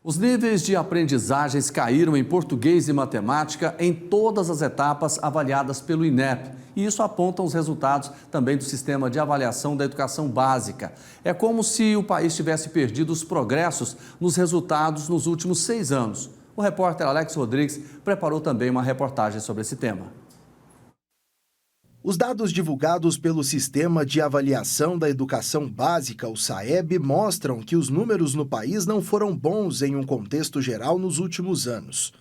Os níveis de aprendizagens caíram em português e matemática em todas as etapas avaliadas pelo INEP. E isso aponta os resultados também do Sistema de Avaliação da Educação Básica. É como se o país tivesse perdido os progressos nos resultados nos últimos 6 anos. O repórter Alex Rodrigues preparou também uma reportagem sobre esse tema. Os dados divulgados pelo Sistema de Avaliação da Educação Básica, o SAEB, mostram que os números no país não foram bons em um contexto geral nos últimos anos.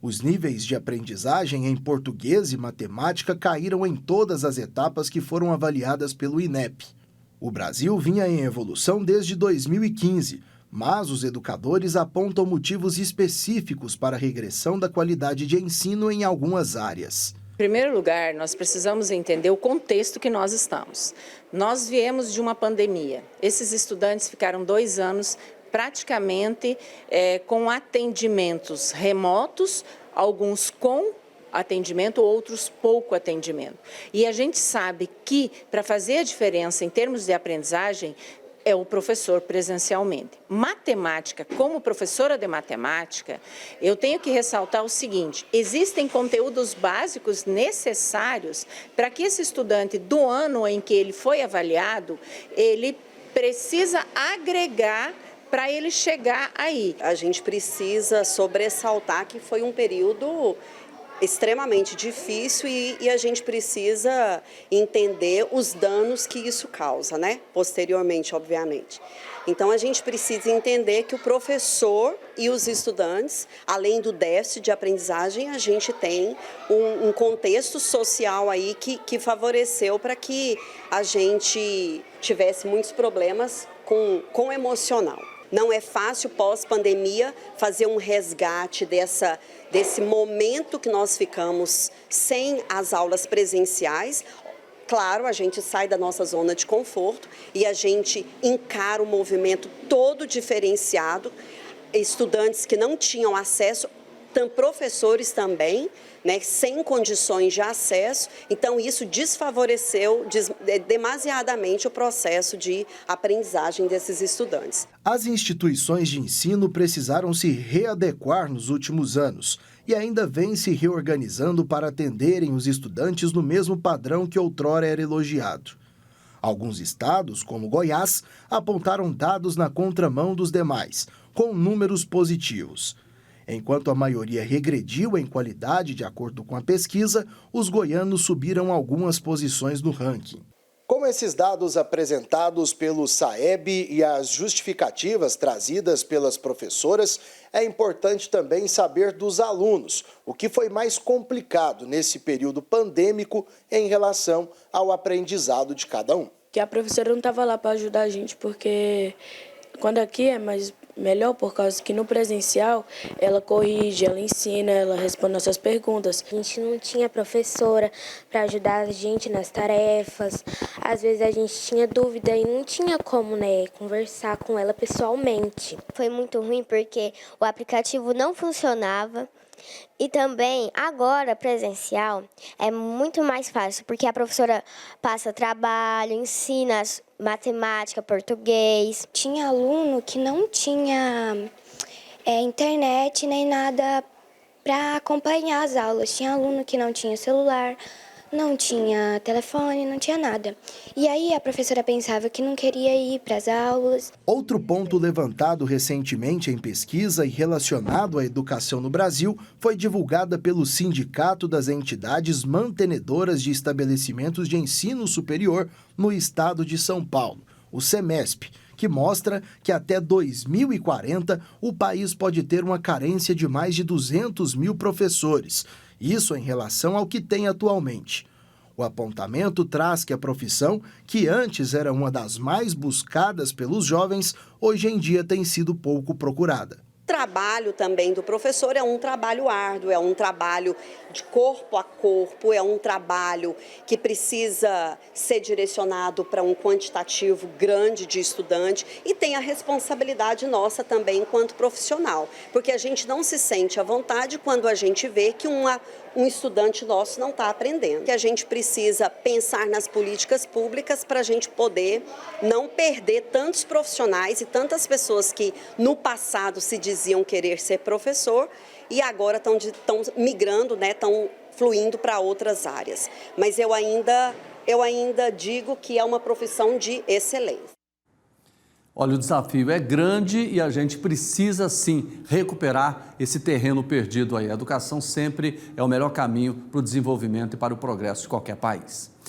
Os níveis de aprendizagem em português e matemática caíram em todas as etapas que foram avaliadas pelo INEP. O Brasil vinha em evolução desde 2015, mas os educadores apontam motivos específicos para a regressão da qualidade de ensino em algumas áreas. Em primeiro lugar, nós precisamos entender o contexto que nós estamos. Nós viemos de uma pandemia. Esses estudantes ficaram 2 anos praticamente com atendimentos remotos, alguns com atendimento, outros pouco atendimento. E a gente sabe que, para fazer a diferença em termos de aprendizagem, é o professor presencialmente. Matemática, como professora de matemática, eu tenho que ressaltar o seguinte: existem conteúdos básicos necessários para que esse estudante, do ano em que ele foi avaliado, ele precisa agregar para ele chegar aí. A gente precisa sobressaltar que foi um período extremamente difícil e a gente precisa entender os danos que isso causa, né? Posteriormente, obviamente. Então, a gente precisa entender que o professor e os estudantes, além do déficit de aprendizagem, a gente tem um contexto social aí que favoreceu para que a gente tivesse muitos problemas com o emocional. Não é fácil, pós-pandemia, fazer um resgate desse momento que nós ficamos sem as aulas presenciais. Claro, a gente sai da nossa zona de conforto e a gente encara o movimento todo diferenciado. Estudantes que não tinham acesso, professores também, né, sem condições de acesso. Então, isso desfavoreceu demasiadamente o processo de aprendizagem desses estudantes. As instituições de ensino precisaram se readequar nos últimos anos e ainda vêm se reorganizando para atenderem os estudantes no mesmo padrão que outrora era elogiado. Alguns estados, como Goiás, apontaram dados na contramão dos demais, com números positivos. Enquanto a maioria regrediu em qualidade de acordo com a pesquisa, os goianos subiram algumas posições no ranking. Com esses dados apresentados pelo SAEB e as justificativas trazidas pelas professoras, é importante também saber dos alunos, o que foi mais complicado nesse período pandêmico em relação ao aprendizado de cada um. Que a professora não estava lá para ajudar a gente, porque quando aqui é mais melhor, por causa que no presencial ela corrige, ela ensina, ela responde nossas perguntas. A gente não tinha professora para ajudar a gente nas tarefas, às vezes a gente tinha dúvida e não tinha como, conversar com ela pessoalmente. Foi muito ruim porque o aplicativo não funcionava. E também, agora, presencial, é muito mais fácil, porque a professora passa trabalho, ensina matemática, português. Tinha aluno que não tinha internet nem nada para acompanhar as aulas. Tinha aluno que não tinha celular, não tinha telefone, não tinha nada. E aí a professora pensava que não queria ir para as aulas. Outro ponto levantado recentemente em pesquisa e relacionado à educação no Brasil foi divulgada pelo Sindicato das Entidades Mantenedoras de Estabelecimentos de Ensino Superior no estado de São Paulo, o SEMESP, que mostra que até 2040 o país pode ter uma carência de mais de 200 mil professores. Isso em relação ao que tem atualmente. O apontamento traz que a profissão, que antes era uma das mais buscadas pelos jovens, hoje em dia tem sido pouco procurada. O trabalho também do professor é um trabalho árduo, é um trabalho de corpo a corpo, é um trabalho que precisa ser direcionado para um quantitativo grande de estudante e tem a responsabilidade nossa também enquanto profissional, porque a gente não se sente à vontade quando a gente vê que um estudante nosso não está aprendendo. Que a gente precisa pensar nas políticas públicas para a gente poder não perder tantos profissionais e tantas pessoas que no passado se diziam diziam querer ser professor e agora estão migrando, né, estão fluindo para outras áreas. Mas eu ainda digo que é uma profissão de excelência. Olha, o desafio é grande e a gente precisa, sim, recuperar esse terreno perdido aí. A educação sempre é o melhor caminho para o desenvolvimento e para o progresso de qualquer país.